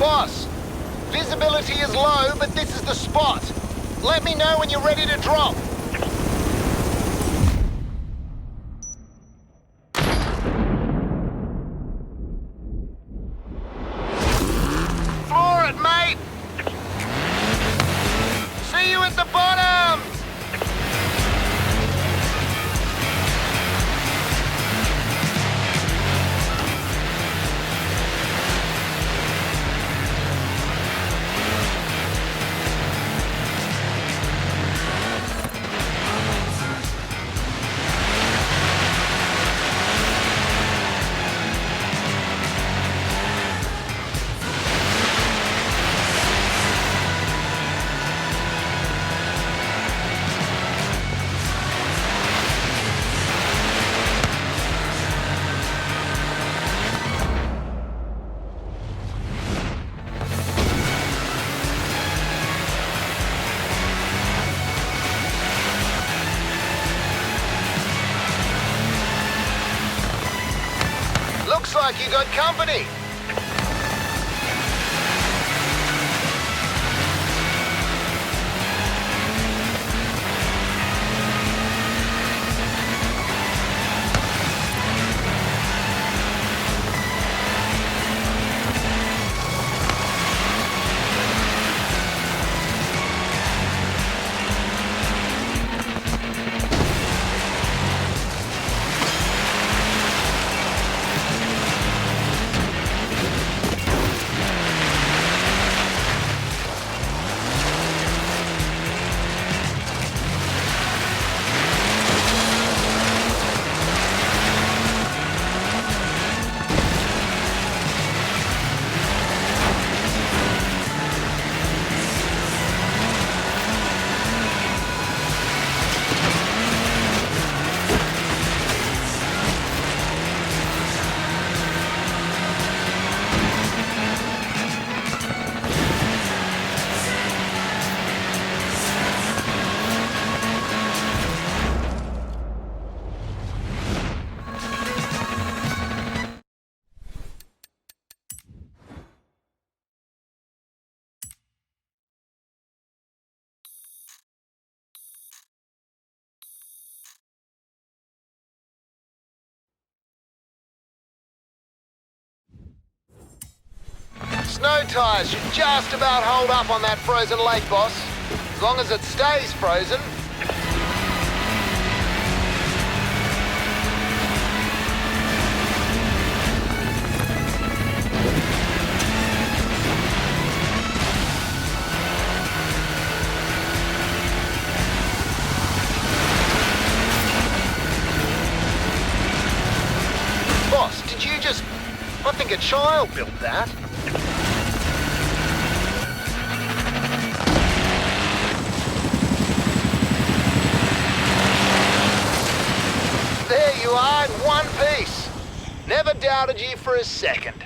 boss. Visibility is low, but this is the spot. Let me know when you're ready to drop. Floor it, mate! See you at the bottom! Looks like you got company. Snow tires should just about hold up on that frozen lake, boss. As long as it stays frozen. Boss, did you just... I think a child built that. There you are in one piece. Never doubted you for a second.